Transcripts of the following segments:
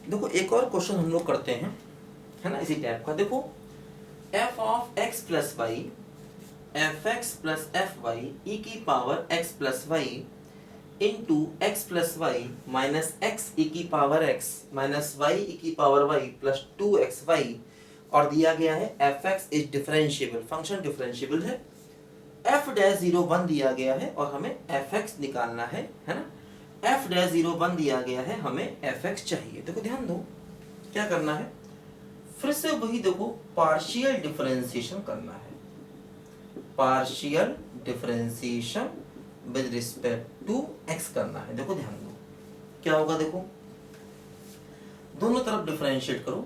देखो एक और क्वेश्चन हम लोग करते हैं, है ना, इसी टाइप का। देखो f of x plus Y F X plus F Y e की power x plus Y into X plus Y minus X e की power x minus Y e की पावर y प्लस 2xy, और दिया गया है F X is differentiable, function differentiable है, F dash 0 1 दिया गया है और हमें एफ एक्स निकालना है ना। एफ डैश 0 1 दिया गया है, हमें एफ एक्स चाहिए। देखो ध्यान दो क्या करना है, फिर से वही देखो पार्शियल डिफरेंशिएशन करना है, partial differentiation with respect to x करना है। देखो ध्यान दो क्या होगा, देखो दोनों तरफ डिफरेंशिएट करो,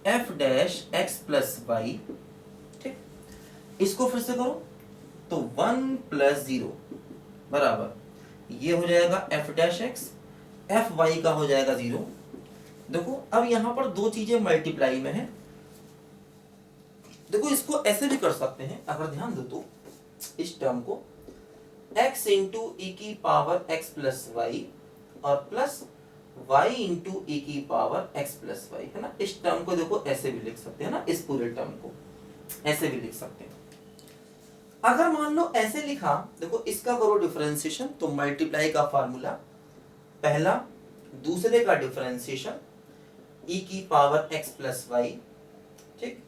f dash x plus y, ठीक, इसको फिर से करो तो 1 प्लस 0 बराबर ये हो जाएगा f dash x, f y का हो जाएगा 0। देखो अब यहां पर दो चीजें मल्टीप्लाई में है, देखो इसको ऐसे भी कर सकते हैं अगर ध्यान दो तो, इस टर्म को x इंटू ई की पावर x प्लस वाई और प्लस y इंटू ई की पावर x प्लस वाई, है ना। इस टर्म को देखो ऐसे भी लिख सकते हैं ना, इस पूरे टर्म को ऐसे भी लिख सकते हैं। अगर मान लो ऐसे लिखा, देखो इसका करो डिफरेंशिएशन तो मल्टीप्लाई का फार्मूला, पहला दूसरे का डिफरेंशिएशन e की पावर x प्लस वाई, ठीक,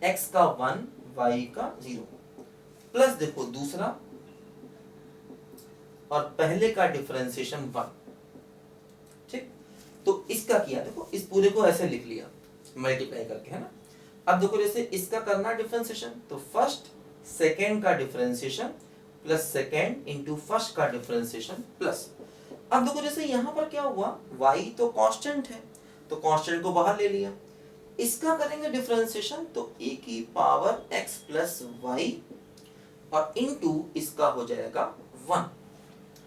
x का 1 y का 0, प्लस देखो दूसरा और पहले का डिफरेंशिएशन 1, ठीक। तो इसका किया, देखो इस पूरे को ऐसे लिख लिया मल्टीप्लाई करके, है ना। अब देखो जैसे इसका करना डिफरेंशिएशन तो फर्स्ट सेकेंड का differentiation plus second into first का डिफरेंशिएशन प्लस, अब देखो जैसे यहां पर क्या हुआ, y तो कांस्टेंट है तो कांस्टेंट को बाहर ले लिया, इसका करेंगे डिफरेंशिएशन तो e की पावर x प्लस वाई और इंटू इसका हो जाएगा 1,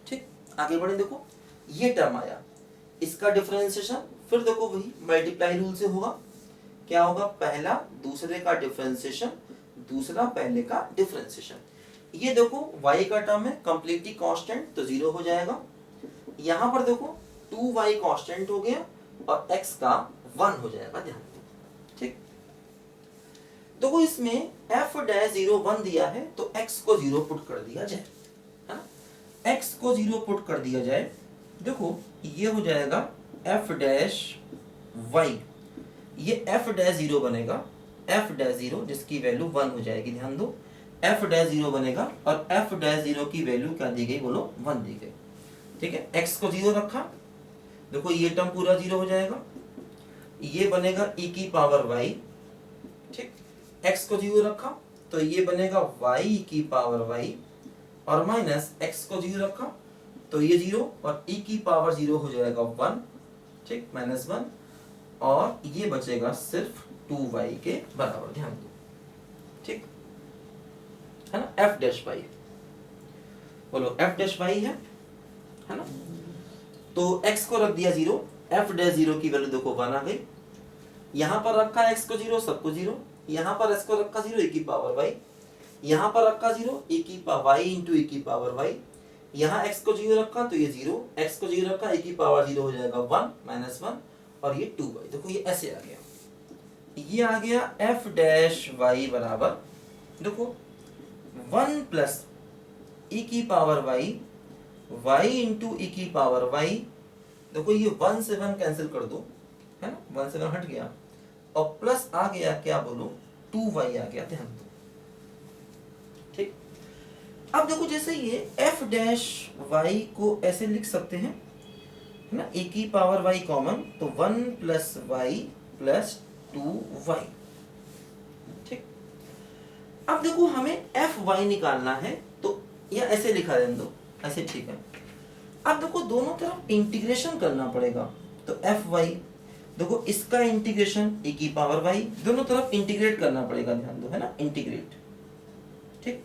ठीक। आगे बढ़े, देखो ये टर्म आया, इसका डिफरेंशिएशन फिर देखो वही मल्टीप्लाई रूल से होगा, क्या होगा, पहला दूसरे का डिफरेंशिएशन दूसरा पहले का डिफरेंशिएशन, ये देखो y का टर्म है कंप्लीटली कांस्टेंट तो 0 हो जाएगा, यहां पर देखो 2y कांस्टेंट हो गया और x का 1 हो जाएगा, ध्यान दो, ठीक। देखो इसमें f डैश 0 1 दिया है तो x को 0 पुट कर दिया जाए, है ना, x को 0 पुट कर दिया जाए, देखो ये हो जाएगा f डैश y, ये f डैश 0 बनेगा, f डैश 0 जिसकी वैल्यू 1 हो जाएगी, ध्यान दो f डैश 0 बनेगा और f डैश 0 की वैल्यू क्या दी गई, बोलो 1 दी गई, ठीक है। x को 0 रखा, देखो ये टर्म पूरा 0 हो जाएगा, ये बनेगा e की पावर y, ठीक, x को 0 रखा तो ये बनेगा y की पावर y और माइनस x को 0 रखा तो ये 0 और e की पावर 0 हो जाएगा 1, ठीक, माइनस 1 और ये बचेगा सिर्फ 2y के बराबर, ध्यान दो, ठीक है ना। f डैश y, बोलो f डैश y है ना, तो x को रख दिया 0, f डैश 0 की वैल्यू देखो 1 आ गई, यहां पर रखा x को 0 सबको 0, यहां पर x को रखा 0 e की पावर y, यहां पर रखा 0 e की पावर y इंटू e की पावर y, यहां x को 0 रखा तो ये 0, x को 0 रखा e की पावर 0 हो जाएगा 1 माइनस 1 और ये 2y, देखो ये ऐसे आ गया, ये आ गया f डैश y बराबर, देखो 1 प्लस e की पावर y y इंटू ई की पावर y, देखो ये 1 से 1 कैंसिल कर दो, है ना, 1 से 1 हट गया और प्लस आ गया क्या बोलो 2y आ गया, ध्यान दो, ठीक। अब देखो जैसे ये f डैश y को ऐसे लिख सकते हैं, है ना, e की पावर y कॉमन तो 1 प्लस y प्लस 2y, ठीक। अब देखो हमें fy निकालना है तो या ऐसे लिखा रहने दो, ऐसे ठीक है। अब देखो दोनों तरफ इंटीग्रेशन करना पड़ेगा तो fy, देखो इसका इंटीग्रेशन e की पावर y, दोनों तरफ इंटीग्रेट करना पड़ेगा, ध्यान दो, है ना, इंटीग्रेट, ठीक।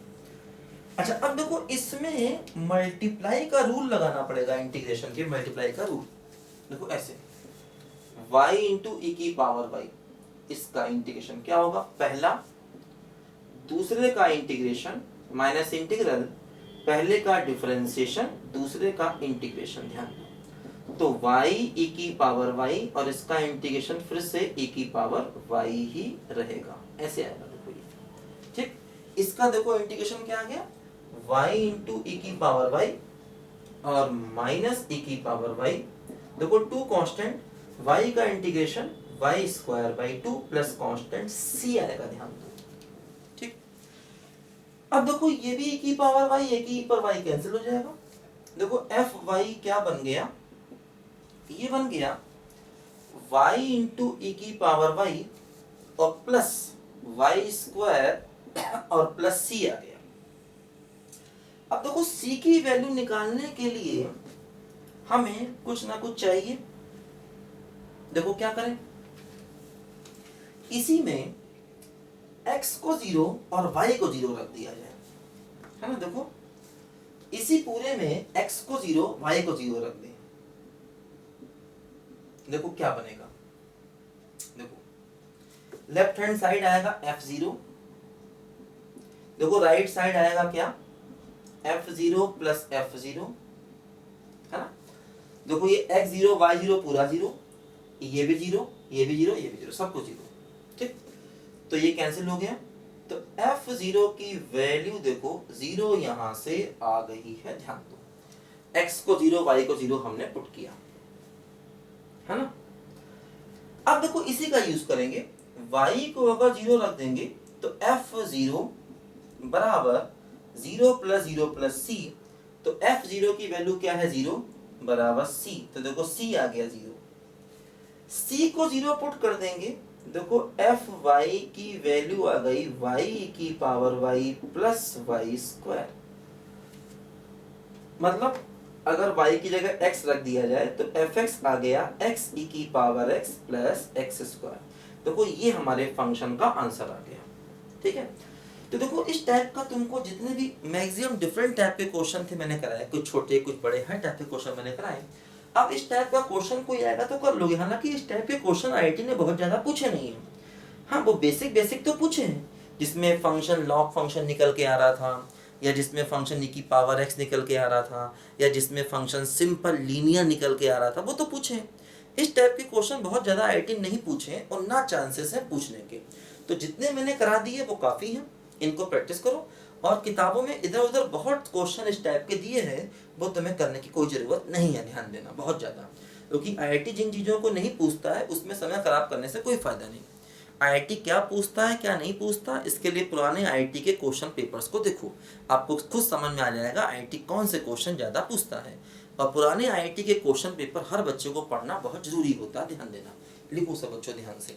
अच्छा अब देखो इसमें मल्टीप्लाई का रूल लगाना पड़ेगा, इंटीग्रेशन के मल्टीप्लाई का रूल, देखो ऐसे y इंटू ई की पावर y, इसका इंटीग्रेशन क्या होगा, पहला दूसरे का इंटीग्रेशन माइनस इंटीग्रल पहले का डिफरेंशिएशन दूसरे का इंटीग्रेशन, ध्यान दो, तो y e की पावर y और इसका इंटीग्रेशन फिर से e की पावर y ही रहेगा, ऐसे आएगा। देखो ये ठीक, इसका देखो इंटीग्रेशन क्या आ गया, y इंटू e की पावर y और माइनस e की पावर y। देखो टू कांस्टेंट, y का integration y square by 2 plus constant c आएगा, ध्यान दो ठीक। अब देखो ये भी e की पावर y, एक e पर y कैंसिल हो जाएगा। देखो एफ वाई क्या बन गया, ये बन गया y इंटू ई की पावर y और प्लस वाई स्क्वायर और प्लस c आ गया। अब देखो c की वैल्यू निकालने के लिए हमें कुछ ना कुछ चाहिए। देखो क्या करें, इसी में x को 0 और y को 0 रख दिया जाए, है ना। देखो इसी पूरे में x को 0 y को 0 रख दें, देखो क्या बनेगा। देखो लेफ्ट हैंड साइड आएगा f0, देखो राइट साइड आएगा क्या, f0 प्लस f0, है ना। देखो ये x0 y0 पूरा 0, ये भी 0, ये भी 0, ये भी 0, सब कुछ 0 ठीक। तो ये कैंसिल हो गया, तो f0 की वैल्यू देखो 0 यहां से आ गई है, ध्यान दो। x को 0 y को 0 हमने पुट किया, है ना। अब देखो इसी का यूज करेंगे, y को अगर 0 रख देंगे तो f0 बराबर 0 प्लस 0 प्लस c, तो f0 की वैल्यू क्या है, 0 बराबर c, तो देखो c आ गया 0। c को 0 पुट कर देंगे, देखो fy की वैल्यू आ गई y की power y plus y square. मतलब अगर y की जगह x रख दिया जाए तो fx आ गया x e की power x plus x square. देखो ये हमारे फंक्शन का आंसर आ गया, ठीक है। तो देखो इस टाइप का तुमको जितने भी मैक्सिमम डिफरेंट टाइप के क्वेश्चन थे मैंने कराए, कुछ छोटे कुछ बड़े, हर टाइप के क्वेश्चन मैंने कराए। अब इस टाइप का क्वेश्चन कोई आएगा तो कर लोगे, हालांकि इस टाइप के क्वेश्चन आईआईटी ने बहुत ज्यादा पूछे नहीं है। हाँ वो बेसिक तो पूछे हैं, जिसमें फंक्शन लॉग फंक्शन निकल के आ रहा था, या जिसमें फंक्शन e की पावर x निकल के आ रहा था, या जिसमें फंक्शन सिंपल लीनियर निकल के आ रहा था, वो तो पूछे। इस टाइप के क्वेश्चन बहुत ज़्यादा आईआईटी नहीं पूछे और ना चांसेस है पूछने के। तो जितने मैंने करा दिए वो काफ़ी हैं, इनको प्रैक्टिस करो। और किताबों में इधर उधर बहुत क्वेश्चन इस टाइप के दिए हैं, वो तुम्हें करने की कोई ज़रूरत नहीं है, ध्यान देना बहुत ज़्यादा, क्योंकि आईआईटी जिन चीज़ों को नहीं पूछता है उसमें समय खराब करने से कोई फ़ायदा नहीं। आईआईटी क्या पूछता है क्या नहीं पूछता, इसके लिए पुराने आईआईटी के क्वेश्चन पेपर्स को देखो, आपको खुद समझ में आ जाएगा आईआईटी कौन से क्वेश्चन ज़्यादा पूछता है। और पुराने आईआईटी के क्वेश्चन पेपर हर बच्चे को पढ़ना बहुत जरूरी होता है, ध्यान देना। लिखो सब बच्चों ध्यान से।